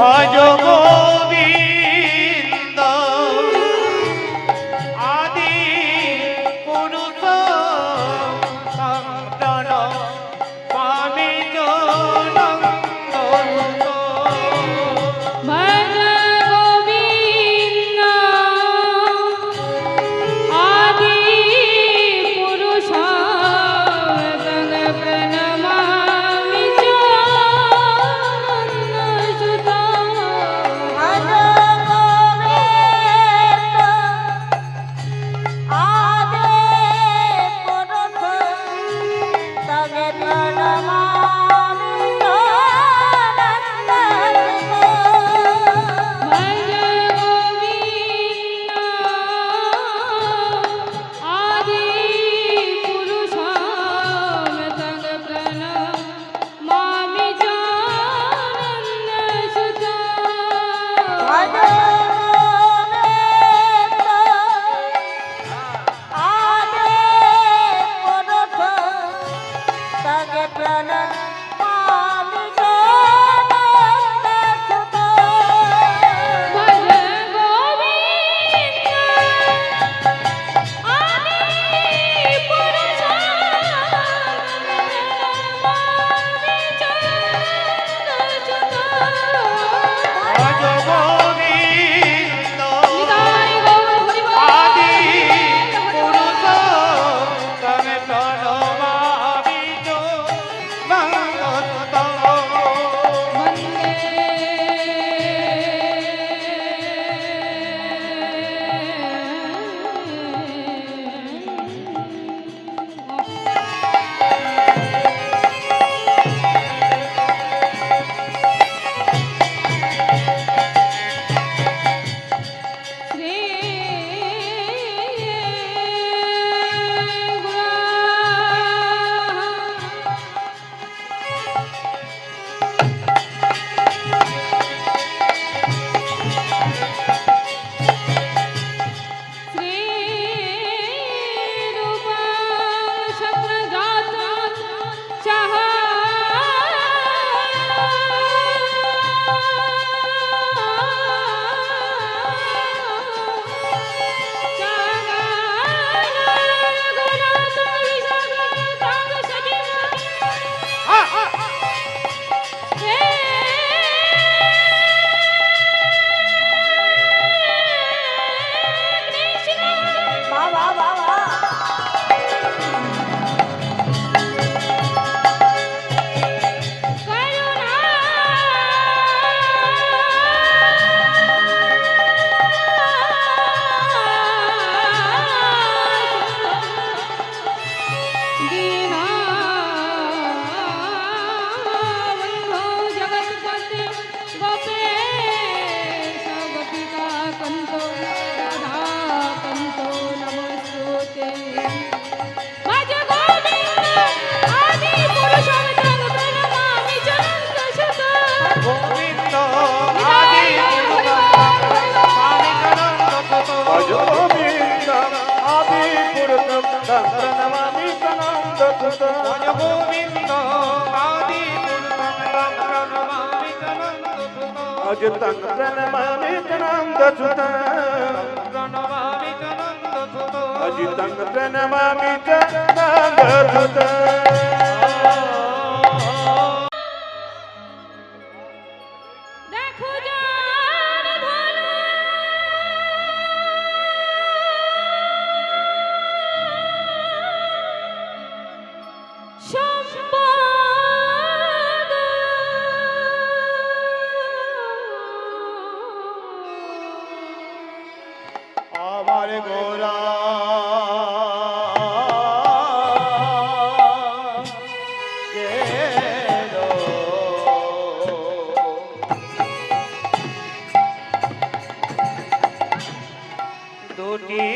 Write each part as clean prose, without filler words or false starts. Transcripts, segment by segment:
ভজ গোবিন্দ আদি পুরুষ সন্তন স্বামী জনন্দ ভজ গোবিন্দ আদি পুরুষ তং প্রণমামি চরণসুত ভজ গোবিন্দ আদি পুরুষ তং প্রণমামি ভজ গোবিন্দ আদি পুরুষ তং প্রণমামি জনন্দ গোবিন্দ আদি স্বামী জনন্দ ভজ গোবিন্দ আদি পুরুষ তং প্রণমামি জনন্দ ভজ গোবিন্দ আদি পুরুষ তং প্রণমামি জনন্দ অজ তং প্রণমামি জনন্দ প্রণমামি জনন্দ অজ তং প্রণমামি জনন্দ দেখো যার ধনু সম্পদ আমার গোরা দুটি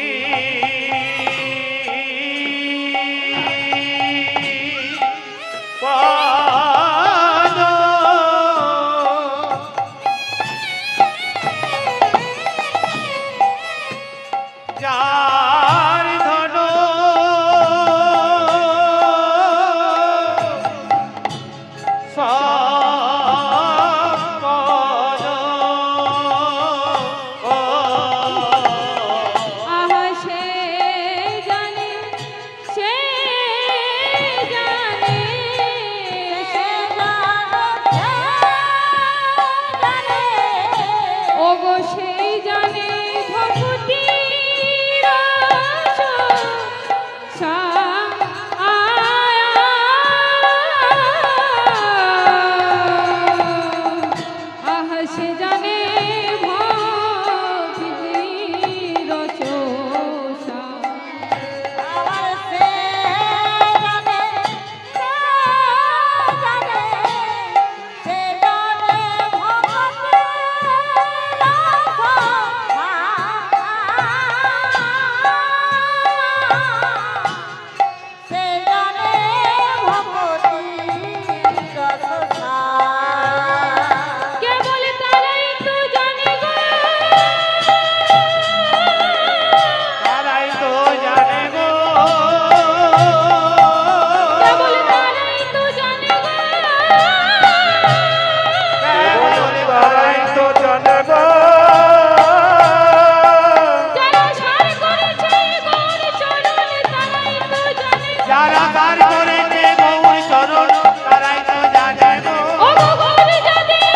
যারা তার করেছে গৌর চরণ তারাই তো জানে গো ও গো গৌর যাদের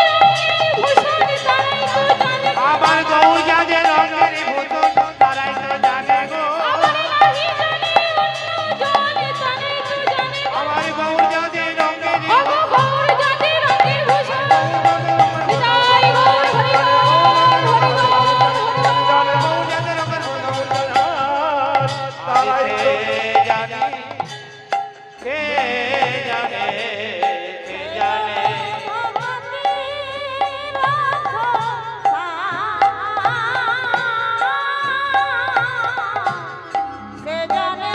ভূষণ তারাই তো জানে আমার গৌর যাদের রঙের ভূষণ তারাই তো জানে গো আমার নাহি জানে অন্য জন তারাই তো জানে আমার গৌর যাদের রঙের ও গো গৌর যাদের রঙের ভূষণ নিতাই গৌর হরি গৌর হরি গৌর হরি গৌর। গৌর যাদের রঙের ভূষণ তারাই কে জানে কে জানে কে জানে সে জানে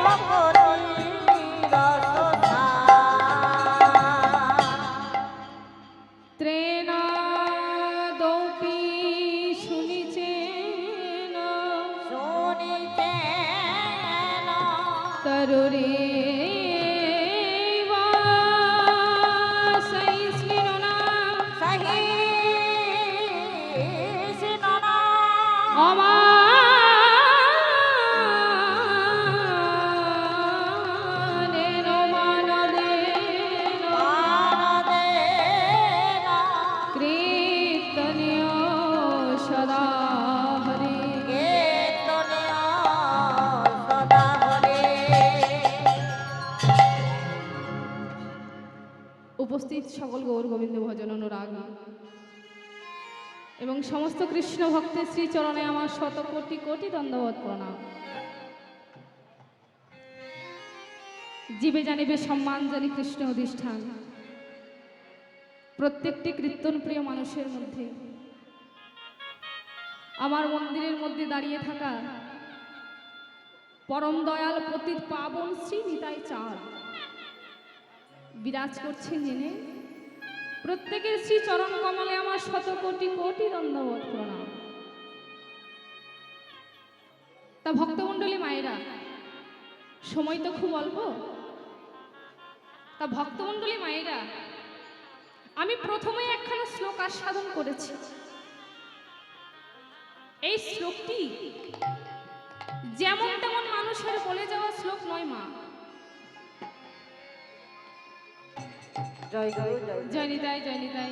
ভক্তির রসনা ত্রেনাদৌপি শুনিছেন শুনিতেন তরুরে সহিষ্ণুনা সহিষ্ণুনা অমানেন মানদেন মানদেন কীর্তনীয় সদা হরি কীর্তনীয় সদা হরে। উপস্থিত সকল গৌর গোবিন্দ ভজন অনুরাগ এবং সমস্ত কৃষ্ণ ভক্তের শ্রীচরণে আমার শত কোটি কোটি দণ্ডবত প্রণাম। জীবে জানিবে সম্মান জানি কৃষ্ণ অধিষ্ঠান। প্রত্যেকটি কীর্তন প্রিয় মানুষের মধ্যে আমার মন্দিরের মধ্যে দাঁড়িয়ে থাকা পরম দয়াল পতিত পাবন শ্রী নিতাই চাঁদ বিরাজ করছেন জেনে প্রত্যেকের শ্রী চরণ কমলে আমার শত কোটি কোটি দণ্ডবত প্রণাম। তা ভক্তমণ্ডলী মায়েরা, সময় তো খুব অল্প। তা ভক্তমণ্ডলী মায়েরা, আমি প্রথমে একখানা শ্লোক আস্বাদন করেছি। এই শ্লোকটি যেমন তেমন মানুষের বলে যাওয়া শ্লোক নয় মা। জয় গুরু জয় জয় নিতাই জয় নিতাই।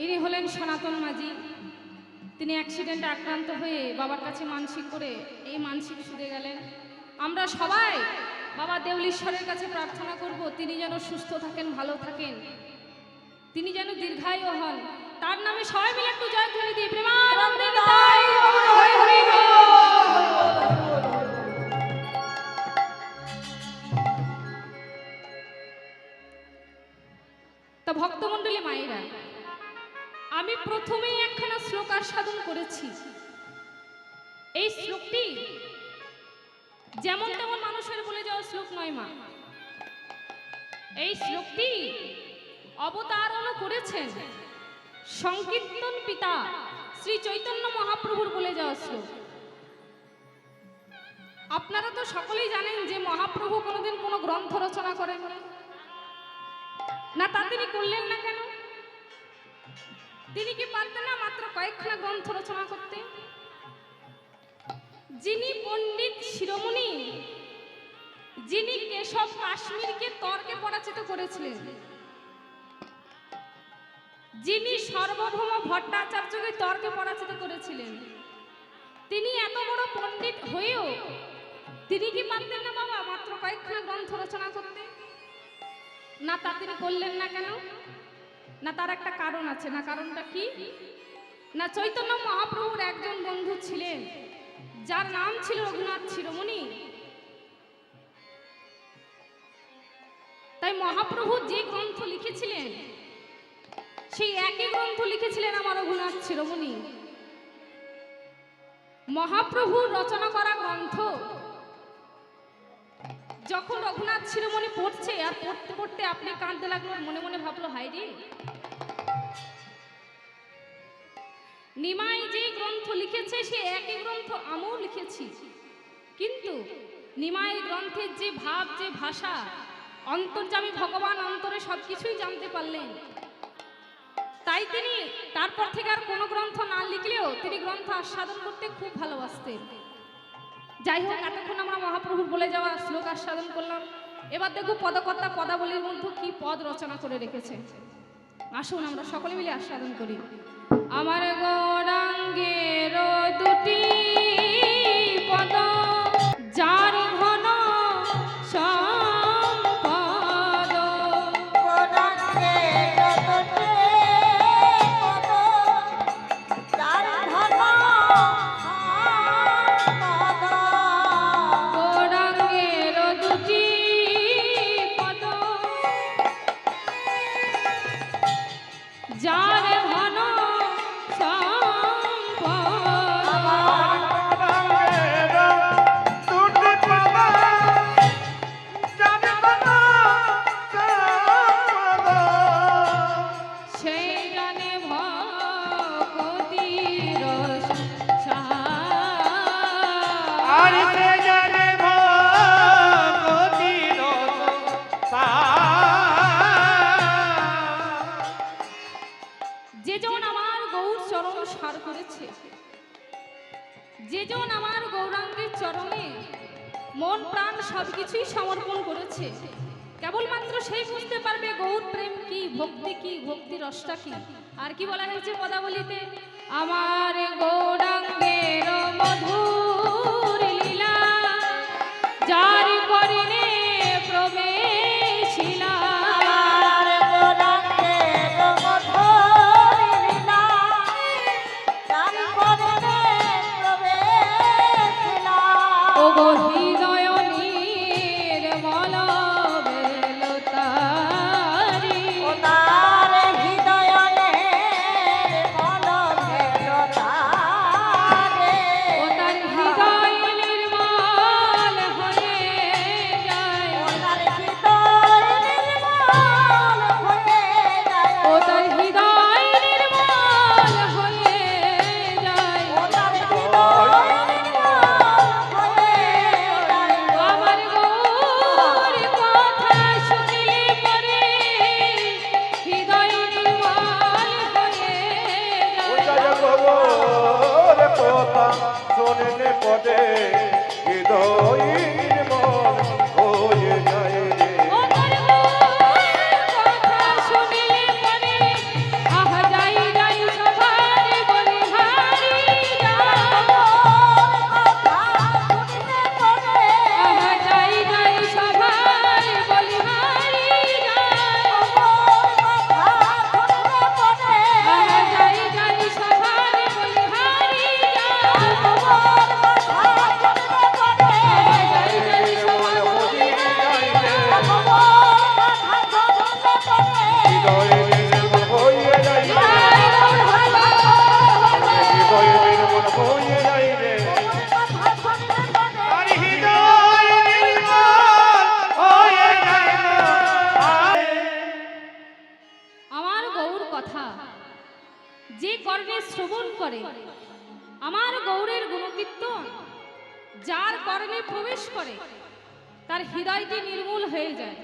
ইনি হলেন সনাতন মাঝি। তিনি অ্যাক্সিডেন্টে আক্রান্ত হয়ে বাবার কাছে মানসিক করে এই মানসিক সুরে গেলেন। আমরা সবাই বাবা দেউলীশ্বরের কাছে প্রার্থনা করব তিনি যেন সুস্থ থাকেন, ভালো থাকেন, তিনি যেন দীর্ঘায়ু হন। তার নামে সবাই মিলে একটু জয়ধ্বনি দিয়ে প্রেমানন্দে নিতাই গৌর হরি হরি বল। তা ভক্তমণ্ডলী মায়েরা, আমি প্রথমেই একখানা শ্লোক আস্বাদন করেছি। এই শ্লোকটি যেমন তেমন মানুষের বলে যাওয়া শ্লোক নয় মা। এই শ্লোকটি অবতারণ করেছেন সংকীর্তন পিতা শ্রী চৈতন্য মহাপ্রভুর বলে যাওয়া শ্লোক। আপনারা তো সকলেই জানেন যে মহাপ্রভু কোনোদিন কোনো গ্রন্থ রচনা করেননি না। তা তিনি করলেন না কেন? তিনি কি পারতেন না মাত্র কয়েকখানা গ্রন্থ রচনা করতে? যিনি পণ্ডিত শিরোমণি, যিনি কেশব কাশ্মীরকে তর্কে পরাজিত করেছিলেন, যিনি সার্বভৌম ভট্টাচার্যকে তর্কে পরাজিত করেছিলেন, তিনি এত বড় পণ্ডিত হয়েও তিনি কি পারতেন না বাবা মাত্র কয়েকখানা গ্রন্থ রচনা করতে? না, তা তিনি করলেন না কেন? না, তার একটা কারণ আছে। না, কারণটা কি? না, চৈতন্য মহাপ্রভুর একজন বন্ধু ছিলেন যার নাম ছিল রঘুনাথ শিরোমণি। তাই মহাপ্রভু যে গ্রন্থ লিখেছিলেন সেই একই গ্রন্থ লিখেছিলেন আমার রঘুনাথ শিরোমণি। মহাপ্রভুর রচনা করা গ্রন্থ যখন রঘুনাথ শিরোমণি পড়ছে আর পড়তে পড়তে আপনি কাঁদতে লাগলো, মনে মনে ভাবলো হায় রে, নিমাই যে গ্রন্থ লিখেছে সে একই গ্রন্থ আমিও লিখেছি, কিন্তু নিমাই গ্রন্থের যে ভাব, যে ভাষা, অন্তর্যামী ভগবান অন্তরে সবকিছুই জানতে পারলেন। তাই তিনি তারপর থেকে আর কোনো গ্রন্থ না লিখলেও তিনি গ্রন্থ আস্বাদন করতে খুব ভালোবাসতেন। যাই হোক, এতক্ষণ আমরা মহাপ্রভুর বলে যাওয়া শ্লোক আস্বাদন করলাম। এবার দেখো পদকর্তা পদাবলীর মধ্যে কি পদ রচনা করে রেখেছে। আসুন আমরা সকলে মিলে আস্বাদন করি। আমার গৌরাঙ্গের দুটি পদ, যার ঘন সম্পদ। গৌরাঙ্গে যতটে পদ, যার ধন সম্পদ। গৌরাঙ্গের দুটি পদ, যার ঘন সম্পদ। আমার দুটি পাবা জানে বাবা সেই জানে ভক্তির আর সে জানে ভক্তির যেজন আমার গৌর চরণ সার করেছে, যেজন আমার গৌরাঙ্গের চরণে মন প্রাণ সবকিছুই সমর্পণ করেছে, কেবলমাত্র সেই বুঝতে পারবে গৌর প্রেম কি, ভক্তি কি, ভক্তি রসটা কি। আর কি বলা হয়েছে পদাবলীতে, আমার গৌরাঙ্গের মধুর লীলা, যার করিনে প্রবেশিলা। আমার গৌরাঙ্গের মধুর লীলা, যার করণে প্রবেশিলা। ও গো হৃদয় নির্মল বেলতারি, ও তার হৃদয়নে মন ভেলতারে। ও তার হৃদয় নির্মল হয়ে যায়, ও তার হৃদয় নির্মল হয়ে যায়। ও তার হৃদয় নির্মল হয়ে যায়। ও তার হৃদয় নির্মল হয়ে যায়। আমার গৌর কথা শুনিলে পরে হৃদয় নির্মল হয়ে যায়। খবর কথা শোনে পদে হৃদয়ের মন হয়ে যায় রে। ও তোর গৌর কথা শুনিলে পরে আহা যাই যাই সবার বলিহারি যায়। আহা যাই যাই সবার বলিহারি যায়। আহা যাই যাই সবার বলিহারি যায়। আহা যাই যাই সবার হৃদয়ের মন হয়ে যায় রে। হৃদয়ের মন হয়ে যায় রে। আর হৃদয় নির্মল হয়ে যায়। আমার গৌর কথা যে কর্ণে শ্রবণ করে, আমার গৌরের গুণকীর্তন যার কর্ণে প্রবেশ করে, তার হৃদয়টি নির্মূল হয়ে যায়।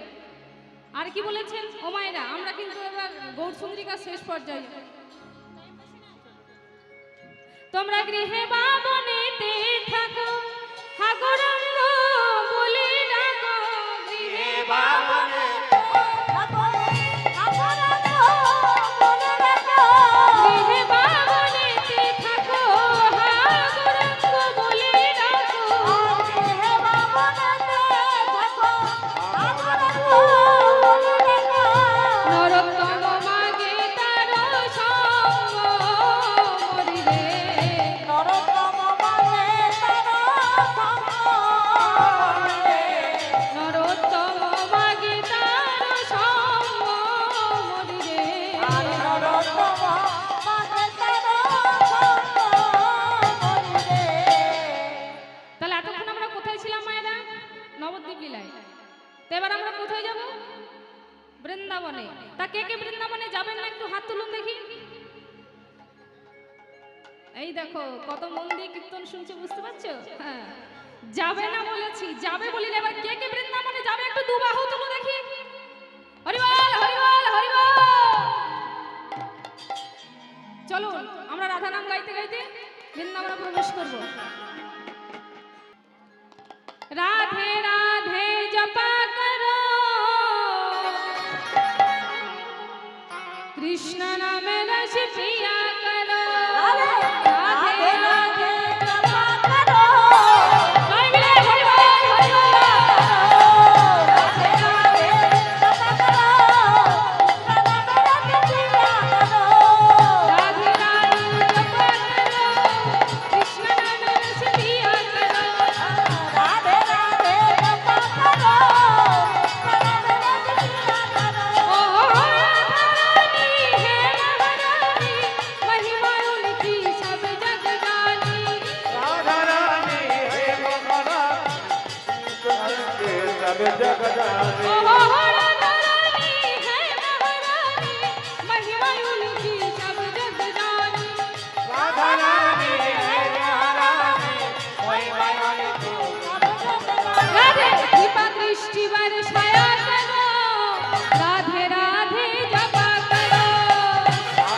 আর কি বলেছেন ও মায়েরা, আমরা কিন্তু এবার গৌর সুন্দরিকা শেষ পর্যায়ে। তোমরা গৃহে বা বনেতে থাকো, হাগরঙ্গ বলে ডাকো। গৃহে বা গৃহে বা বনেতে থাকো, হাগরঙ্গ বলে ডাকো। নরোত্তম মাগে তার সঙ্গ মরিরে। নরোত্তম মাগে তার সঙ্গ মরিরে। তাহলে এতক্ষণ আমরা কোথায় ছিলাম মায়েরা? নবদ্বীপ লীলায়। তো এবার আমরা কোথায় যাব? বৃন্দাবনে। তা কে কে বৃন্দাবনে যাবেন না একটু হাত তুলুন দেখি। এই দেখো কত মন দিয়ে কীর্তন শুনছে, বুঝতে পারছো? হ্যাঁ, যাবে না বলেছি, যাবে বলিলে এবার কে কে বৃন্দাবনে যাবে একটু দু বাহু তুলো দেখি। হরিবল হরিবল হরিবল। চলুন আমরা রাধা নাম গাইতে গাইতে বৃন্দাবনে প্রবেশ করব। सब जग जाने ओ राधा रानी है महारानी महिमा उनकी सब जग जानी राधा रानी है महारानी महिमा उनकी राधे कृपा दृष्टि बरसाया करो राधे राधे जपा करो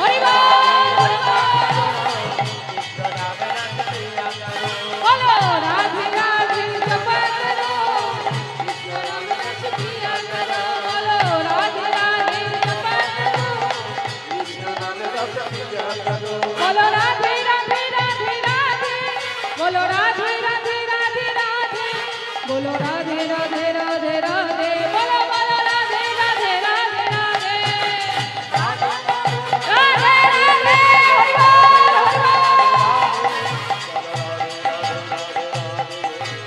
हरि बोल बोलो राधे राधे जपा करो कृष्ण नाम रस पिया करो बोलो राधे राधे जपा करो कृष्ण नाम रस पिया करो बोलो राधे राधे राधे राधे बोलो राधे राधे राधे राधे बोलो राधे राधे राधे राधे बोलो बोलो राधे राधे राधे राधे राधे राधे हरि बोल हरि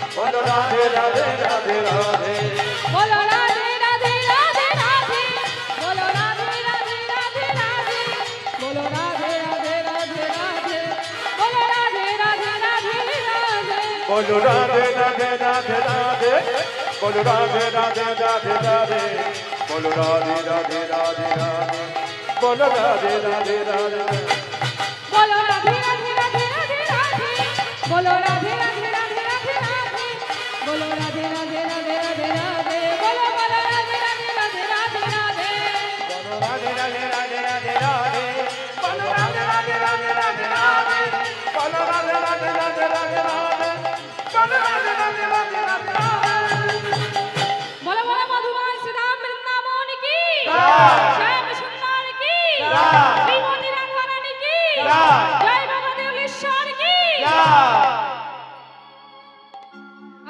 बोल बोलो राधे राधे राधे राधे बोलो राधे राधे राधे राधे बोलो राधे राधे राधे राधे बोलो राधे राधे राधे राधे बोलो राधे राधे राधे राधे बोलो राधे राधे राधे राधे बोलो राधे राधे राधे राधे बोलो राधे राधे राधे राधे बोलो राधे राधे राधे बोलो राधे राधे राधे राधे राधे बोलो राधे राधे राधे राधे राधे बोलो राधे राधे राधे राधे राधे बोलो बोलो राधे राधे राधे राधे राधे बोलो राधे राधे राधे राधे राधे बोलो राधे राधे राधे राधे राधे बोलो राधे राधे राधे राधे राधे बोलो राधे राधे राधे राधे राधे बोलो बोलो मधुबन श्री राम वृंदावन की जय। श्याम सुंदर की जय। श्रीमती राधारानी की जय। जय बाबा देवलेश्वर की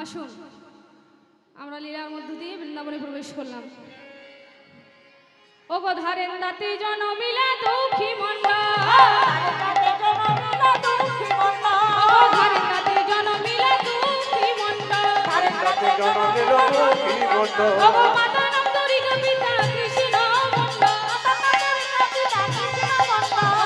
আসুন আমরা লীলার মধ্য দিয়ে বৃন্দাবনে প্রবেশ করলাম ও গো ধারেন দাতে জনমিলা দুঃখী মন্ডল ও ধারেন দাতে জনমিলা দুঃখী মন্ডল রাধে জনমের দুঃখী মন্ডল ও গো মাতা নন্দরিক পিতা কৃষ্ণ মন্ডল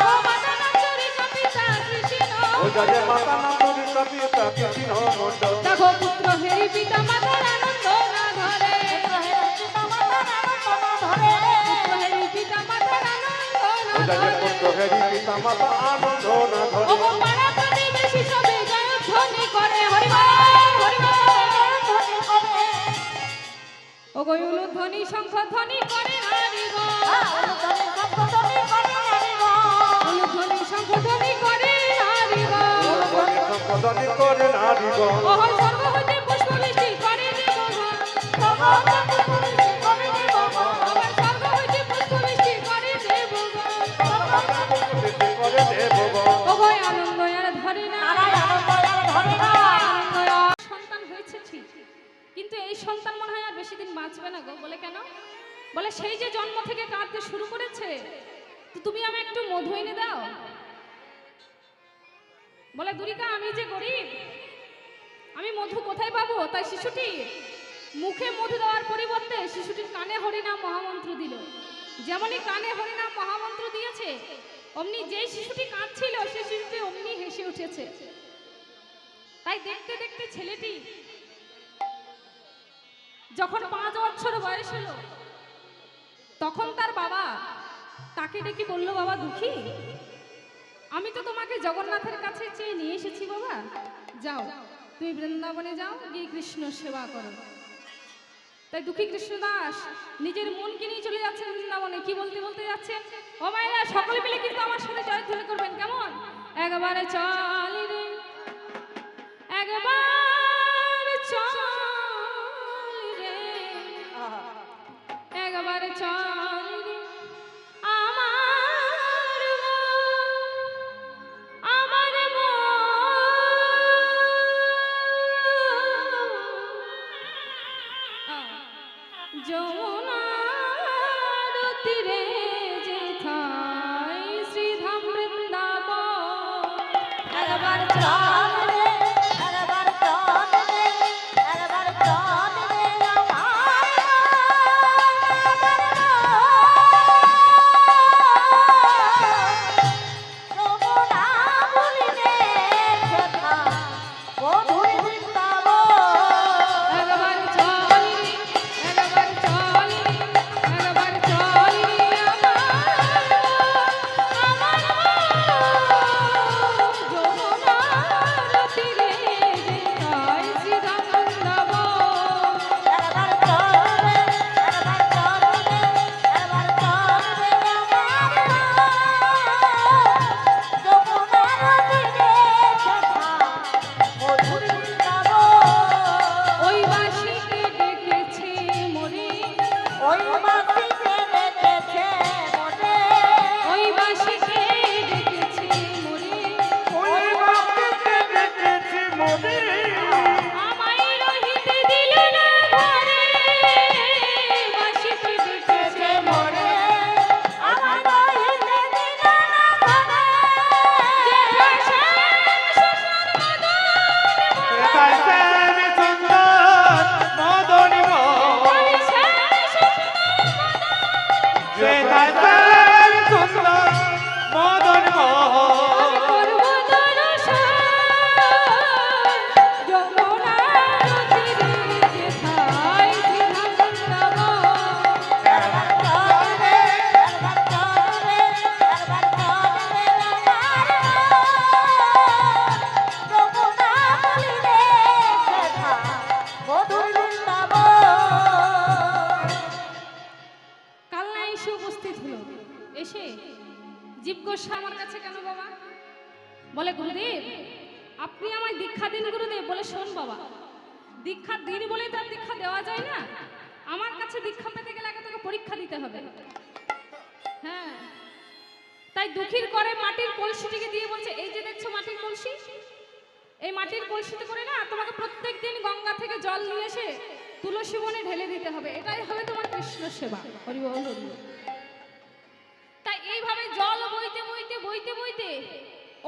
ও মাতা নন্দরিক পিতা কৃষ্ণ ও জয় মাতা নন্দী কপিতা কৃষ্ণ মন্ডল দেখো পুত্র হেরি পিতা মাতার আনন্দ না ধরে পুত্র হেরি পিতা মাতার আনন্দ ও না জয় ধরে পুত্র হেরি পিতা মাতা আনন্দ না ও ধরে গো পাড়া প্রতিবেশী সবে জয়ধ্বনি করে হরি বল ও গো উলুধ্বনি শঙ্খ ধ্বনি করে হরি বল উলুধ্বনি শঙ্খ ধ্বনি করে হরি বল সম্পদনি করে নারিব ও স্বর্গ হইতে পুষ্প বৃষ্টি করে দেবগণ আবার স্বর্গ হইতে পুষ্প বৃষ্টি করে দেবগণ করে দেব ও গো আনন্দ আর ধরে না সন্তান হয়েছে ঠিক কিন্তু এই সন্তান মনে হয় আর বেশি দিন বাঁচবে না গো বলে কেন বলে সেই যে জন্ম থেকে কাঁদতে শুরু করেছে তো তুমি আমি একটু মধু এনে দাও বলে দুরিকা আমি যে গরিব আমি মধু কোথায় পাবো তাই শিশুটি মুখে মধু দেওয়ার পরিবর্তে শিশুটির কানে হরিনাম মহামন্ত্র দিল যেমনই কানে হরিনাম মহামন্ত্র দিয়েছে অমনি যেই শিশুটি কাঁদছিল সেই শিশুটি অমনি হেসে উঠেছে তাই দেখতে দেখতে ছেলেটি যখন 5 বছর বয়স হলো তখন তার বাবা তাকে ডেকে বলল বাবা দুঃখী আমি তো তোমাকে জগন্নাথের কাছে চেয়ে নিয়ে এসেছি বাবা যাও তুমি বৃন্দাবনে যাও গিয়ে কৃষ্ণ সেবা করো তাই দুঃখী কৃষ্ণদাস নিজের মনকে নিয়ে চলে যাচ্ছেন বৃন্দাবনে কি বলতে বলতে যাচ্ছেন ও মায়েরা সকলে মিলে কিন্তু আমার সাথে জয়ধ্বনি করবেন কেমন একবারে চল রে একবার চল রে একবারে চল রে আমার যমুনার তীরে যেথায় শ্রীধাম বৃন্দাবন একবার চল রে একবার চল রে একবার চল রে যমুনা বলিলে সেথা মধুর বৃন্দাবন একবার চল রে এসে জিজ্ঞাসা আমার কাছে কেন বাবা? বলে গুরুদেব আপনি আমায় দীক্ষা দিন গুরুদেব। বলে শোন বাবা, দীক্ষা দিন বলে তার দীক্ষা দেওয়া যায় না। আমার কাছে দীক্ষা পেতে গেলে আগে তোকে পরীক্ষা দিতে হবে। হ্যাঁ, তাই দুঃখীর করে মাটির কলসিটিকে দিয়ে বলছে, এই যে দেখছো মাটির কলসি, এই মাটির কলসিতে করে না তোমাকে প্রত্যেকদিন গঙ্গা থেকে জল নিয়ে এসে তুলসী বনে ঢেলে দিতে হবে। এটাই হবে তোমার কৃষ্ণ সেবা। হরি বল হরি বল। তাই এইভাবে জল বইতে বইতে বইতে বইতে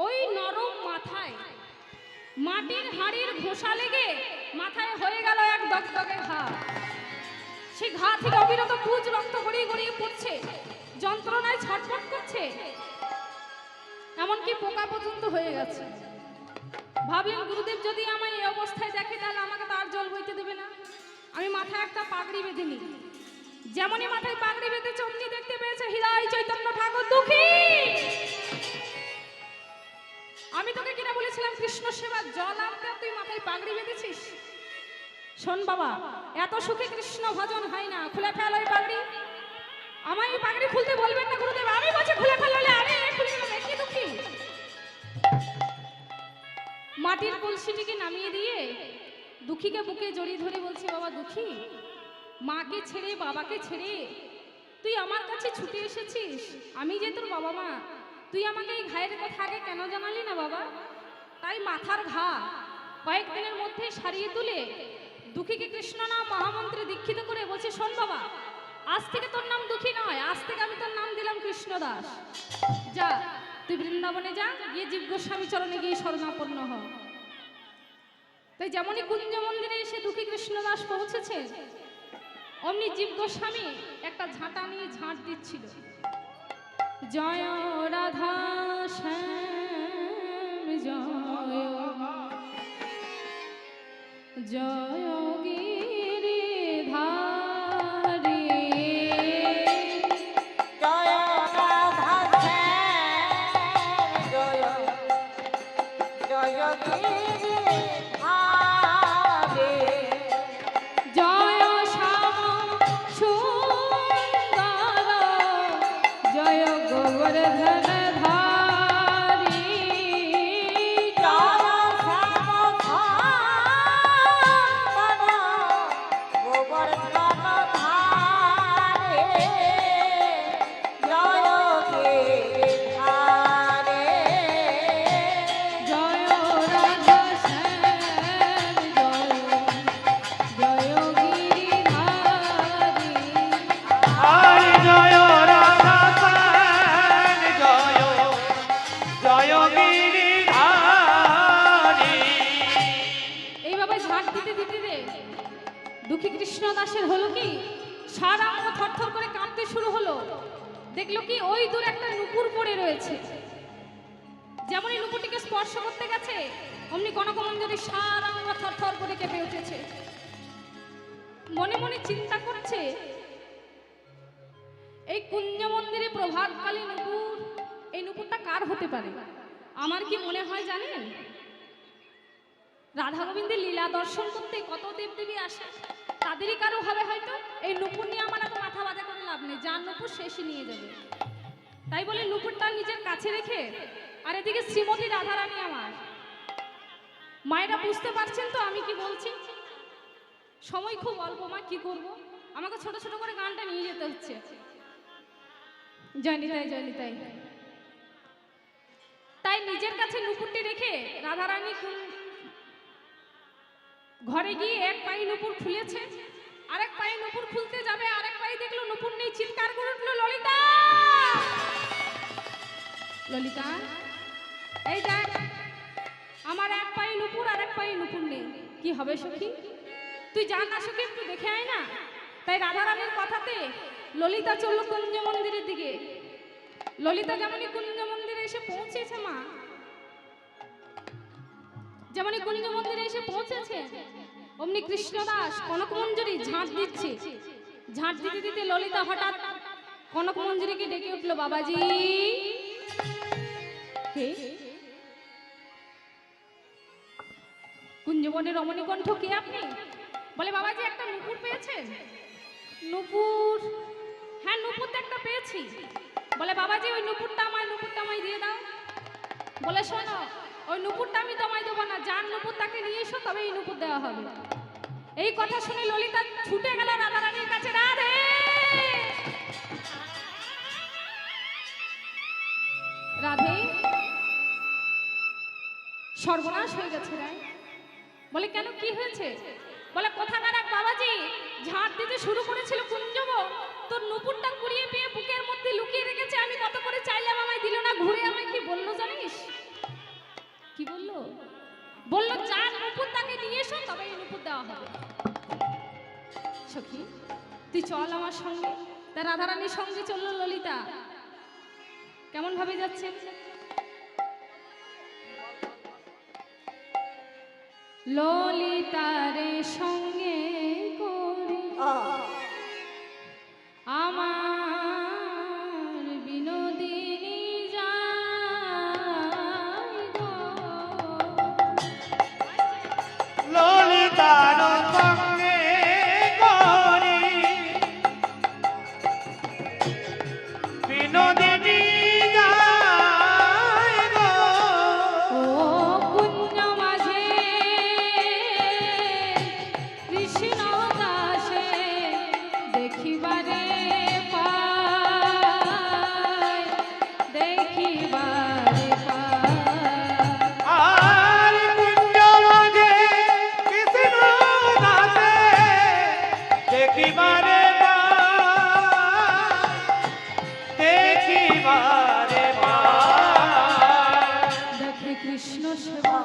ওই নরম মাথায় মাটির হাড়ির ঘোষা লেগে মাথায় হয়ে গেল এক দগদগে ঘা। সেই ঘা থেকে অবিরত পুজ রক্ত গড়িয়ে গড়িয়ে পড়ছে, যন্ত্রণায় ছটফট করছে, এমনকি পোকা পর্যন্ত হয়ে গেছে। ভাবলেন গুরুদেব যদি আমায় এই অবস্থায় দেখে তাহলে আমাকে তো আর জল বইতে দেবে না। আমি মাথায় একটা পাগড়ি বেঁধে নিই। যেমনই মাথায় পাগড়ি বেঁধেছে অমনি দেখতে পেয়েছে হৃদয় চৈতন্য ঠাকুর দুঃখী। আমি তোকে কিনা বলেছিলাম কৃষ্ণ সেবার জল আনতে, তুই মাথায় পাগড়ি বেঁধেছিস। শোন বাবা, এত সুখে কৃষ্ণ ভজন হয় না, খুলে ফেল ওই পাগড়ি। আমায় এই পাগড়ি খুলতে বলবেন না গুরুদেব, আমি বলছি খুলে ফেললে আমি খুলে গেলাম। কি দুঃখী মাটির কলসিটিকে নামিয়ে দিয়ে দুঃখীকে বুকে জড়িয়ে ধরে বলছে, বাবা দুঃখী, মাকে ছেড়ে বাবাকে ছেড়ে তুই আমার কাছে ছুটে এসেছিস। আমি যে তোর বাবা মা, তুই আমাকে এই ঘায়ের কথা আগে কেন জানালি না বাবা? তাই মাথার ঘা কয়েকদিনের মধ্যে সারিয়ে তুলে দুঃখীকে কৃষ্ণ নাম মহামন্ত্রে দীক্ষিত করে বলছে, শোন বাবা, আজ থেকে তোর নাম দুঃখী নয়, আজ থেকে আমি তোর নাম দিলাম কৃষ্ণদাস। যা তুই বৃন্দাবনে যা, গিয়ে জীব গোস্বামী চরণে গিয়ে শরণাপন্ন হ। তাই যেমনই কুঞ্জ মন্দিরে এসে দুঃখী কৃষ্ণদাস পৌঁছেছে, অমনি জীব গোস্বামী একটা ঝাঁটা নিয়ে ঝাঁট দিচ্ছিল। জয় রাধা শ্যাম জয়, জয় গিরিধারী, জয় রাধা শ্যাম জয়, জয় গিরিধারী, জয় শ্যাম সুন্দর, জয় গোবর্ধন ধারী, জয় শ্যাম সুন্দর, গোবর্ধন ধারী, জয় গিরিধারী, জয় রাধা শ্যাম জয়, জয় গিরিধারী। আয় জয় রাধা শ্যাম জয়, জয় গিরিধারী। এইভাবে ঝাঁট দিতে দিতে দুঃখী কৃষ্ণ দাসের হলো কি, সারা অঙ্গ থরথর করে কাঁপতে শুরু হলো। দেখলো কি ওই দূরে একটা নুপুর পড়ে রয়েছে। যেমনই নুপুরটিকে স্পর্শ করতে গেছে অমনি কনকমঞ্জরি সারা অঙ্গ থরথর করে কেঁপে উঠেছে। মনে মনে চিন্তা করছে, এই কুঞ্জ মন্দিরে প্রভাতকালী নুপুর, এই নুপুরটা কার হতে পারে? আমার কি মনে হয় জানেন, রাধা গোবিন্দের লীলা দর্শন করতে কত দেবদেবী আসে, তাদেরই কারো হবে হয়তো। এই নুপুর নিয়ে আমার এত মাথা বাজা করে লাভ নেই, যার নুপুর শেষই নিয়ে যাবে। তাই বলে নুপুরটা নিজের কাছে রেখে, আর এদিকে শ্রীমতী রাধারানী আমার মায়েরা বুঝতে পারছেন তো আমি কি বলছি। সময় খুব অল্প মা, কি করব, আমাকে ছোট ছোট করে গানটা নিয়ে যেতে হচ্ছে। জয় নিতাই জয় নিতাই। তাই নিজের কাছে নুপুরটি রেখে রাধারানী ঘরে গিয়ে এক পায়ে নুপুর খুলেছে, আরেক পায়ে নুপুর খুলতে যাবে, আরেক পায়ে দেখলো নুপুর নেই, চিৎকার করে উঠলো, ললিতা ললিতা, এই দেখ আমার এক পায়ে নুপুর আর এক পায়ে নুপুর নেই, কি হবে সখী? তুই যা না সখী, একটু দেখে আয় না। তাই রাধারানীর কথাতে ললিতা চললো কুঞ্জ মন্দিরের দিকে। ললিতা যেমনই কুঞ্জ মন্দিরে এসে পৌঁছেছে মা, যেমনই কুঞ্জ মন্দিরে এসে পৌঁছেছে অমনি কৃষ্ণদাস কনকমঞ্জরি ঝাঁট দিচ্ছে। ঝাঁট দিতে দিতে ললিতা হঠাৎ কনকমঞ্জরিকে ডেকে উঠলো, বাবাজি। কে? কুঞ্জবনের রমণীকণ্ঠ, কে আপনি? বলে বাবাজি একটা নুপুর পেয়েছেন। নুপুর? হ্যাঁ নুপুর তো একটা পেয়েছি, বলে বাবাজি ওই নুপুরটা আমায় দিয়ে দাও। বলে শোনো, ওই নুপুরটা আমি তোমায় দেবো না, যার নুপুর তাকে নিয়ে এসো তবে এই নুপুর দেওয়া হবে। এই কথা শুনে ললিতা ছুটে গেল রাধারানীর কাছে। রাধে রাধে, সর্বনাশ হয়ে গেছে রায়। বলে কেন, কি হয়েছে? বলে কোথাকার এক বাবাজি ঝাড় দিতে শুরু করেছিল কুঞ্জব, তোর নুপুরটা কুড়িয়ে পেয়ে বুকের মধ্যে লুকিয়ে রেখেছে। আমি কত করে চাইলাম, আমায় দিল না। ঘুরে আমায় কি বললো জানিস? কি বললো? বললো যার নুপুর তাকে নিয়ে এসো তবে এই নুপুর দেওয়া হবে। সখী তুই চল আমার সঙ্গে। তা রাধারানীর সঙ্গে চললো ললিতা। কেমন ভাবে যাচ্ছে? ললিতারে সঙ্গে করে আমার বিনোদিনী যায় গো। ললিতার সঙ্গে করি বিনোদিনী যায় গো। ও কুঞ্জ মাঝে কৃষ্ণ দাসে দেখিবারে পায়, দেখিবারে পায়। আর কুঞ্জ মাঝে কৃষ্ণ দাসে দেখিবারে পায়, দেখিবারে পায়। দেখে কৃষ্ণ সেবা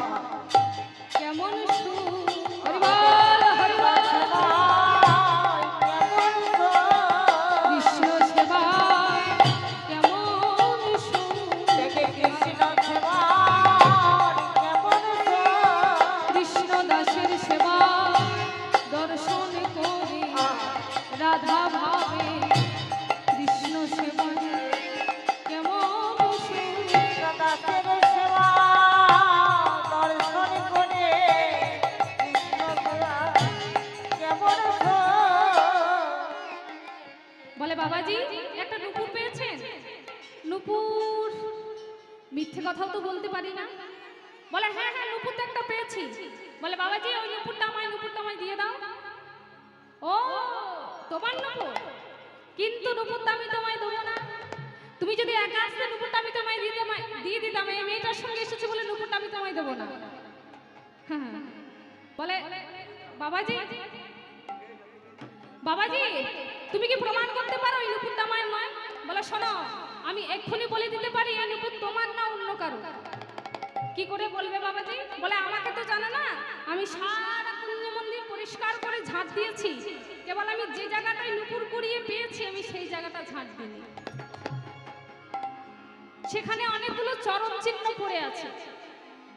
কেমন সুর। হরিবল হরিবল। কৃষ্ণ সেবা কেমন সুর। কৃষ্ণ দাসের সেবা দর্শন করে রাধা ভাবে কৃষ্ণ সেবা কেমন সুর। বলে বাবাজি একটা নুপুর পেয়েছেন? নুপুর মিথ্যে কথাও তো বলতে পারি না। বলে হ্যাঁ হ্যাঁ নুপুর তো একটা পেয়েছি। বলে বাবাজি ওই নুপুরটা আমায় দিয়ে দাও। ও তোমার নুপুর, কিন্তু নুপুরটা আমি তোমায় দেবো না। তুমি যদি একা আসতে নুপুরটা আমি তোমায় দিয়ে দিতাম। এই মেয়েটার সঙ্গে এসেছে বলে নুপুরটা আমি তোমায় দেবো না। হ্যাঁ বলে বাবাজি বাবাজি তুমি কি প্রমাণ করতে পারো এই নুপুরটা আমার নয়? বলে শোনো, আমি এক্ষুনি বলে দিতে পারি এই নুপুর তোমার না অন্য কারো। কি করে বলবে বাবাজি? বলে আমাকে তো জানো না, আমি সারা কুঞ্জ মন্দির পরিষ্কার করে ঝাঁট দিয়েছি। কেবল আমি যে জায়গাটায় নুপুর কুড়িয়ে পেয়েছি আমি সেই জায়গাটা ঝাঁট দিইনি। সেখানে অনেকগুলো চরণ চিহ্ন পড়ে আছে।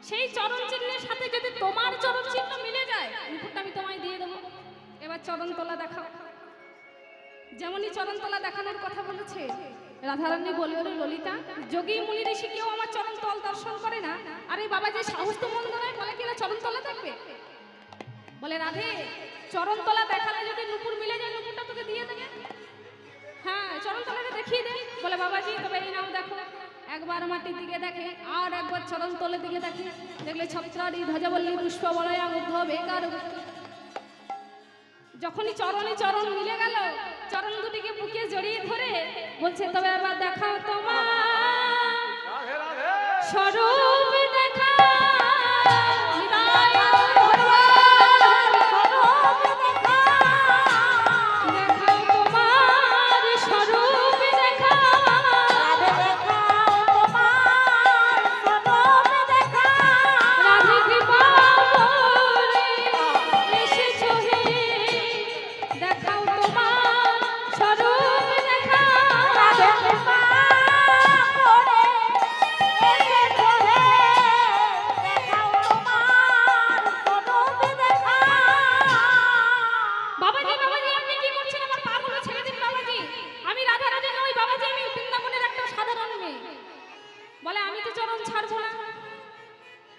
সেই চরণ চিহ্নের সাথে যদি তোমার চরণ চিহ্ন মিলে যায় নুপুরটা আমি তোমায় দিয়ে দেবো। এবার চরণতলা দেখাও। যেমনই চরণতলা দেখানোর কথা বলেছে রাধারানী বলে, ওরে ললিতা, যোগী মুনি ঋষি কেউ আমার চরণতল দর্শন করে না। আরে বাবা যে সাহস তো মন্দ নয়, বলে কিনা চরণতলা দেখবে। বলে রাধে চরণতলা দেখালে যদি নুপুর মিলে যায় নুপুরটা তোকে দিয়ে দেবে। হ্যাঁ চরণতলাটা দেখিয়ে দে। বলে বাবাজি তবে এই নাও দেখো। একবার মাটির দিকে দেখে আর একবার চরণতলের দিকে দেখে। দেখলে ছত্রারি ধ্বজাবল্লী পুষ্প বলয়া মুগ্ধ বেকার। যখনই চরণ মিলে গেল, চরণ দুটিকে বুকে জড়িয়ে ধরে বলছে তবে আবার দেখাও তোমার স্বরূপ দেখা।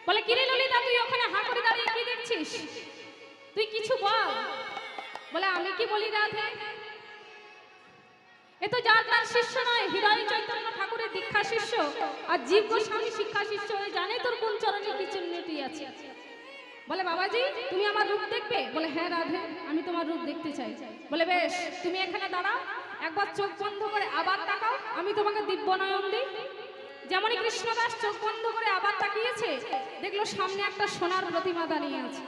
বলে কিরে ললিতা তুই ওখানে হা করে দাঁড়িয়ে কি দেখছিস? তুই কিছু বল। বলে আমি কি বলি রাধে, এ তো যার তার শিষ্য নয়, হৃদয় চৈতন্য ঠাকুরের দীক্ষা শিষ্য আর জীব গোস্বামী শিক্ষা শিষ্য। ওই জানে তোর কোন চরণে কি চিহ্নটি আছে। বলে বাবাজি তুমি আমার রূপ দেখবে? বলে হ্যাঁ রাধে, আমি তোমার রূপ দেখতে চাই। বলে বেশ, তুমি এখানে দাঁড়াও, একবার চোখ বন্ধ করে আবার তাকাও, আমি তোমাকে দিব্য নয়ন দিই। যেমনই কৃষ্ণদাস চোখ বন্ধ করে আবার তাকিয়েছে, দেখলো সামনে একটা সোনার প্রতিমা দাঁড়িয়ে আছে।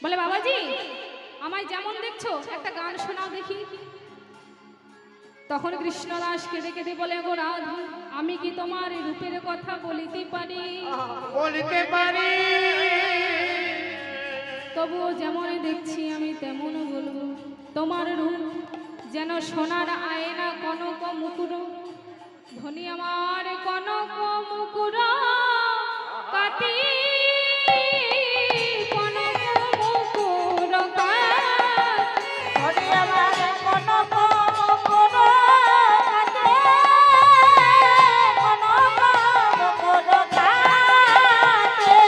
বলে বাবাজি আমায় যেমন দেখছো একটা গান শোনাও দেখি। তখন কৃষ্ণদাস কেঁদে কেঁদে বলে গো রাধা, আমি কি তোমার রূপের কথা বলিতে পারি? বলিতে পারি, তবুও যেমন দেখছি আমি তেমন বলবো। তোমার রূপ যেন সোনার আয়না কনক মুকুর, ধনী আমার কনক মুকুর কাটি, কনক মুকুর হরি আমার কনক মুকুর কাটে, কনক মুকুর কাটে।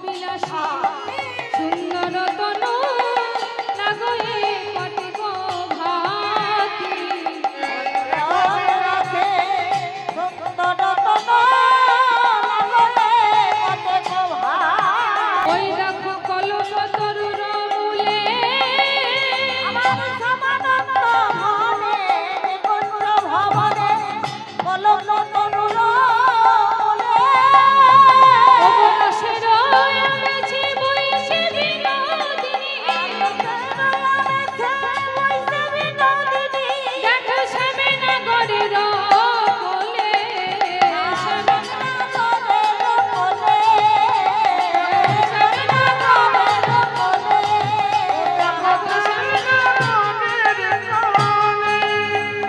বিলাসী সুন্দর তনু লাগয়ে কটিক ভাতি। রাধে সুন্দর তনু লাগলে কত ভাই। ওই দেখো কলক তরুর মূলে আমার সমানন্দ ভনে নিকুঞ্জ ভবনে কলক তনুর মূলে। অবকাশের আমেছে বইছে বিনোদিনী, দেখো সামনে নগরের কোলে,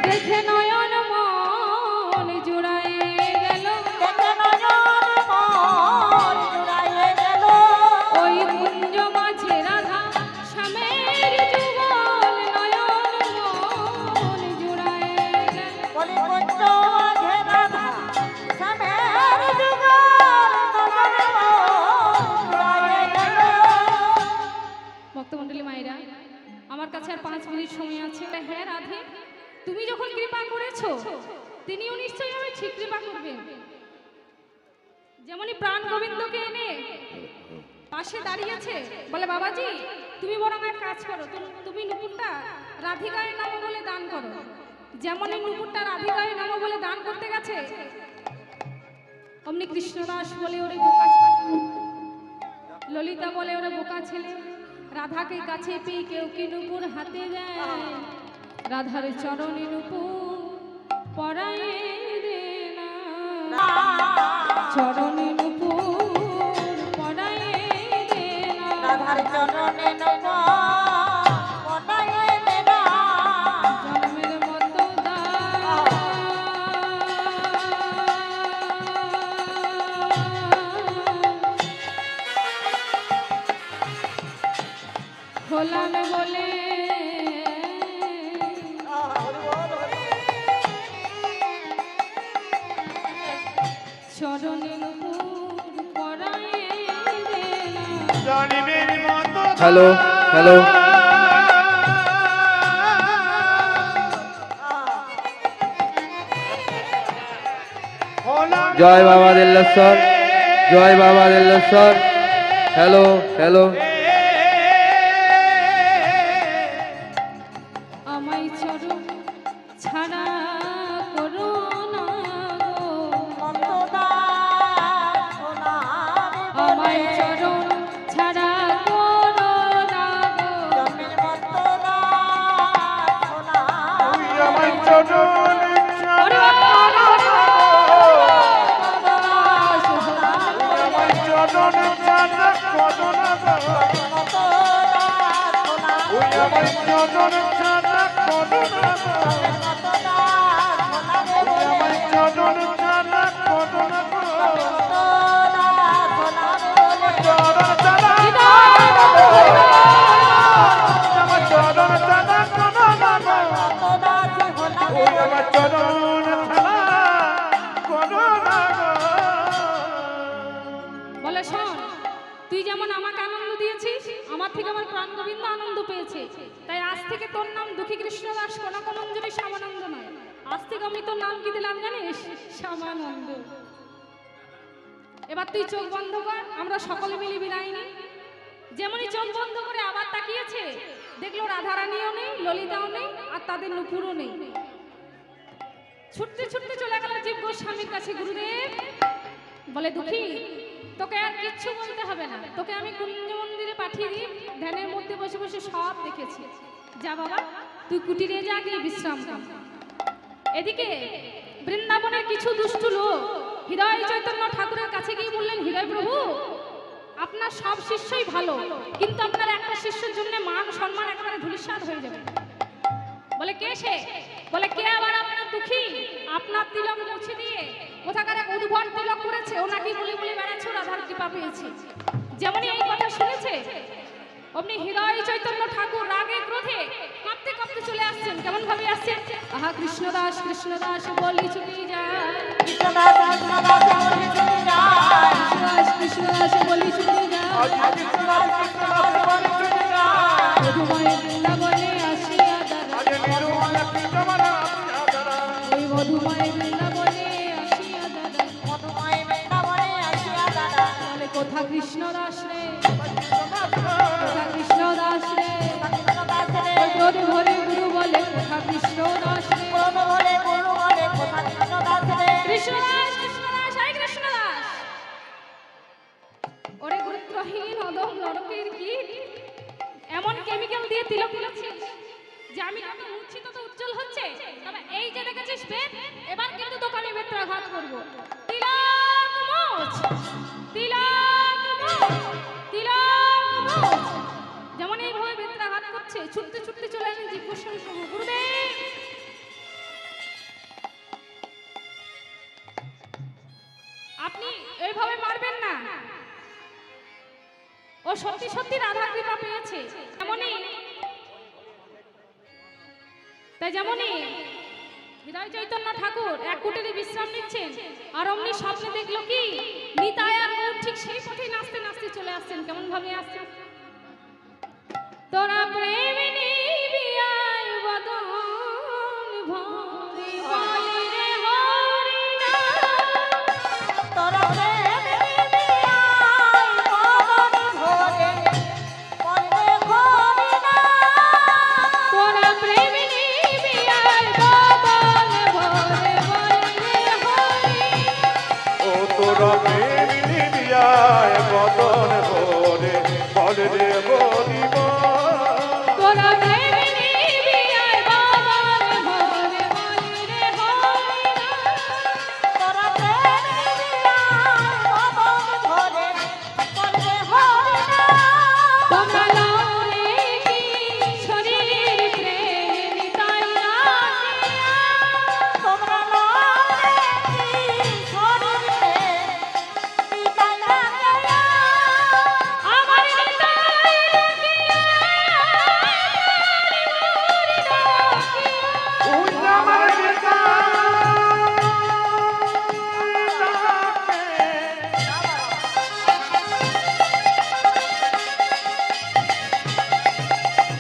দেখে নয়ন মন জুড়ায়ে গেল। ওই কুঞ্জ মাঝে রাধা শ্যামের যুগল, নয়ন মন জুড়ায়ে গেল। ভক্তমণ্ডলী মায়েরা, আমার কাছে আর 5 মিনিট সময় আছে। হ্যাঁ রাধে, তুমি যখন কৃপা করেছো তিনিও নিশ্চয়ই আমি ঠিক কৃপা করবেন। যেমনই প্রাণ গোবিন্দকে এনে পাশে দাঁড়িয়েছে, বলে বাবাজি তুমি বরং এক কাজ করো, তুমি নুপুরটা রাধিকায় নাম বলে দান করো। যেমনই নুপুরটা রাধিকায় নাম বলে দান করতে গেছে, অমনি কৃষ্ণদাস বলে ওরে বোকা ছেলে, ললিতা বলে ওরে বোকা ছেলে, রাধাকে কাছে পেয়ে কেউ কি নুপুর হাতে দেয়, রাধার চরণে নুপুর পরায়ে দে না, চরণে নুপুর পরায়ে দে না, রাধার চরণে নব মনায়ে দেনা। জন্মের মতো খোলান বলে চরণে নুপুর পরায়ে দে না। জন্মের মতো হ্যালো হ্যালো খোলা জয় বাবা দিল্লেশ্বর, জয় বাবা দিল্লেশ্বর। হ্যালো হ্যালো আমায় চরণ ছাড়া করো না গো, আমায় চরণ ছাড়া করো না গো, তুই আমার চরণ ওরে ছাড়া, বাবা, ওরে আমার চরণ ছাড়া করো না গো। তুই আমার চরণ ছাড়া করো না গো। তুই আমার চরণ ছাড়া করো না গো। চরণ ছাড়া, আমার চরণ ছাড়া করো না গো। তুই আমার চরণ ছাড়া করো না গো। বলে শোন, তুই যেমন আমাকে আনন্দ দিয়েছিস, আমার থেকে আমার প্রাণ গোবিন্দ আনন্দ পেয়েছে, তাই আজ থেকে তোর নাম দুঃখী কৃষ্ণ দাস কনকমঞ্জরি শ্যামানন্দ নয়, আজ থেকে আমি তোর নাম কি দিলাম জানিস? শ্যামানন্দ। এবার তুই চোখ বন্ধ কর, আমরা সকলে মিলে বিদায় নিই। যেমনই চোখ বন্ধ করে আবার তাকিয়েছে, দেখলো রাধারানীও নেই, ললিতাও নেই, আর তাদের নুপুরও নেই। ছুটতে ছুটতে চলে গেল জীব গোস্বামীর কাছে। গুরুদেব বলে, দুঃখী তোকে আর কিচ্ছু বলতে হবে না, তোকে আমি কুঞ্জ মন্দিরে পাঠিয়ে দিই, ধ্যানের মধ্যে বসে বসে সব দেখেছি। যা বাবা, তুই কুটিরে যা, গিয়ে বিশ্রাম কর। এদিকে বৃন্দাবনের কিছু দুষ্টু লোক হৃদয় চৈতন্য ঠাকুরের কাছে গিয়ে বললেন, হৃদয় প্রভু আপনার সব শিষ্যই ভালো, কিন্তু আপনার একটা শিষ্যের জন্য মান সম্মান একেবারে ধূলিসাৎ হয়ে যাবে। বলে, কে সে? বলে, কে আবার? আপনার দুঃখী, আপনার তিলক মুছে দিয়ে কোথাকার এক উদ্ভট তিলক করেছে, ও নাকি বলি বলি বেড়াচ্ছে রাধার কৃপা পেয়েছে। যেমনই এই কথা শুনেছে, অমনি হৃদয় চৈতন্য ঠাকুর রাগে ক্রোধে কাঁপতে কাঁপতে চলে আসছেন। কেমন ভাবে আসছেন? আহা কৃষ্ণদাস কৃষ্ণদাস বলি ছুটি যায়, কৃষ্ণদাস কৃষ্ণদাস বলি ছুটি যায়, কৃষ্ণদাস কৃষ্ণদাস বলি ছুটি যায়, মধুময় বৃন্দাবনে আসিয়া দাদা, ওই মধুময় বৃন্দাবনে আসিয়া দাদা, মধুময় বৃন্দাবনে আসিয়া দাদা, বলে কোথা কৃষ্ণদাস রে, কোথা কৃষ্ণদাস রে, কৃষ্ণদাস রে, ওই ক্রোধ ভরে গুরু বলে কোথা কৃষ্ণদাস রে, ক্রোধ বলে গুরু বলে কোথা কৃষ্ণদাস রে, কৃষ্ণদাস কৃষ্ণদাস আই কৃষ্ণদাস। ওরে গুরুত্বহীন অদম নরকের কীট, এমন কেমিক্যাল দিয়ে তিলক করেছিস যে আমি যত মুছছি তত উজ্জ্বল হচ্ছে। তবে এই যে দেখেছিস পেট, এবার কিন্তু তোকে আমি বেত্রাঘাত করবো। তিলক মোছ, তিলক মোছ, তিলক মোছ। যেমন এইভাবে বেত্রাঘাত করছে, ছুটতে ছুটতে চলে এলেন জীবগোস্বামী প্রভু। গুরুদেব আপনি এইভাবে মারবেন না, ও সত্যি সত্যি রাধা কৃপা পেয়েছে। যেমনই তাই যেমনই হৃদয় চৈতন্য ঠাকুর এক কুটিরে বিশ্রাম নিচ্ছেন, আর অমনি স্বপ্নে দেখলো কি নিতাই আর গৌর ঠিক সেই পথে নাচতে নাচতে চলে আসছেন। কেমন ভাবে আসছেন? তোরা প্রেম নিবি আয় বদন ভরে বলে রে হরি না, তোরা প্রেম নিবি আয় বদন ভরে বলে হরি না, তোরা প্রেম নিবি আয় বদন ভরে বলে রে হরি। ও তোরা প্রেম নিবিয়ায় বদন ভরে বল রে বলিব, তোরা প্রেম নিবি আয় বদন ভরে বলে রে হরি না, তোরা প্রেম নিবি আয় বদন ভরে বলে হরি না, তোমরা লও রে কি শরীর প্রেম নিতাই রাখিয়া, তোমরা লয়ে কি শরীরে নিতাই রাখিয়া, আমার নিতাই রাখিয়া, হরি হরি রাখিয়া। আমার নেতা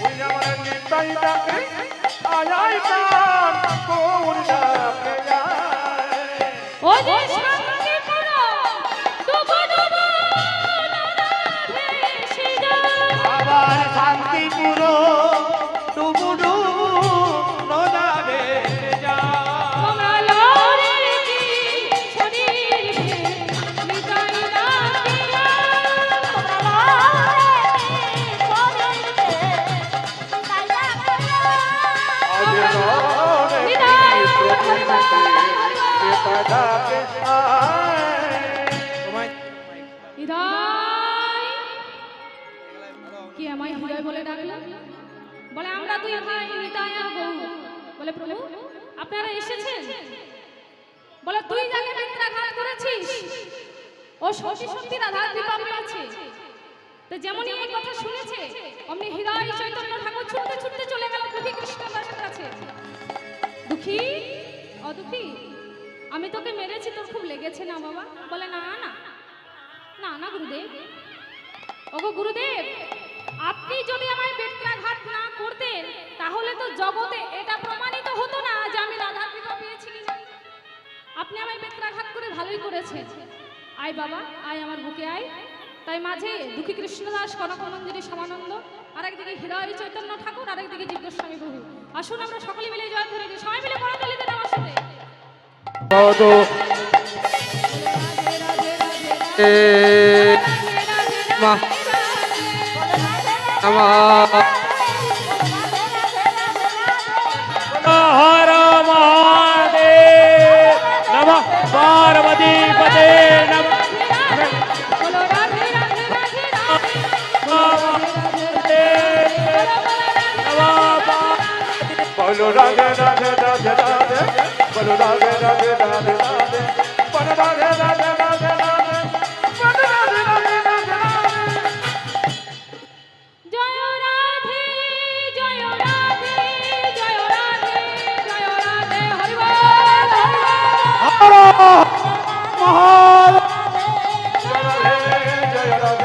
ওই আমার নেতাই ডাকে আয় কান কোন ডাকে যায়। ও যে শান্তিপুর ডুবো ডুবো নদা ভেসে যায়, আবার শান্তিপুর ডুবু ডুবু নদা ভেসে যায়। তোমরা লও রে কি শরীর প্রেম নিতাই রাখিয়া, তোমরা লয়ে কি শরীরে নিতাই রাখিয়া, আজ নরে নিতাই প্রভু এটা ডাকে আয়। হৃদয় কি আমায় হৃদয় বলে ডাকলো? বলে আমরা দুই ভাই নিতাই আর গৌর। বলে প্রভু আপনারা এসেছেন? বলে তুই যাকে মিত্রাঘাত করেছিস ও সত্যি সত্যি রাধার কৃপা পেয়েছে। তো যেমনই এই কথা শুনেছে অমনি হৃদয় চৈতন্য ঠাকুর ছুটতে ছুটতে চলে গেল দুঃখী কৃষ্ণদাসের কাছে। দুঃখী, ও দুঃখী, আমি তোকে মেরেছি, তোর খুব লেগেছে না বাবা? বলে না না না না গুরুদেব। ওগো গুরুদেব, আপনি যদি আমায় বেত্রাঘাত না করতেন জগতে এটা প্রমাণিত হতো না যে আমি রাধার কৃপা পেয়েছি কিনা। আপনি আমায় বেত্রাঘাত করে ভালোই করেছেন। আয় বাবা, আয় আমার বুকে আয়। তাই মাঝে দুঃখী কৃষ্ণদাস, কনকমঞ্জরি সমানন্দ, আরেকদিকে হৃদয় চৈতন্য ঠাকুর, আরেকদিকে জিজ্ঞাস্বামী বহু। আসুন আমরা সকলে মিলে জয় ধরে দিই, সবাই মিলে করতালি দেন আমার সাথে। বলো মা আমার হর মহাদেব নমঃ পার্বতী পদে নমঃ বলো রাধে রাধে রাধে রাধে, বলো রাধে রাধে রাধে রাধে বলো রাধে রাধে রাধে রাধে বলো রাধে রাধে রাধে রাধে বলো রাধে রাধে রাধে রাধে জয় রাধে জয় রাধে জয় রাধে জয় রাধে, হরি বল হরি বল। হর মহাদেব জয় রাধে জয় রাধে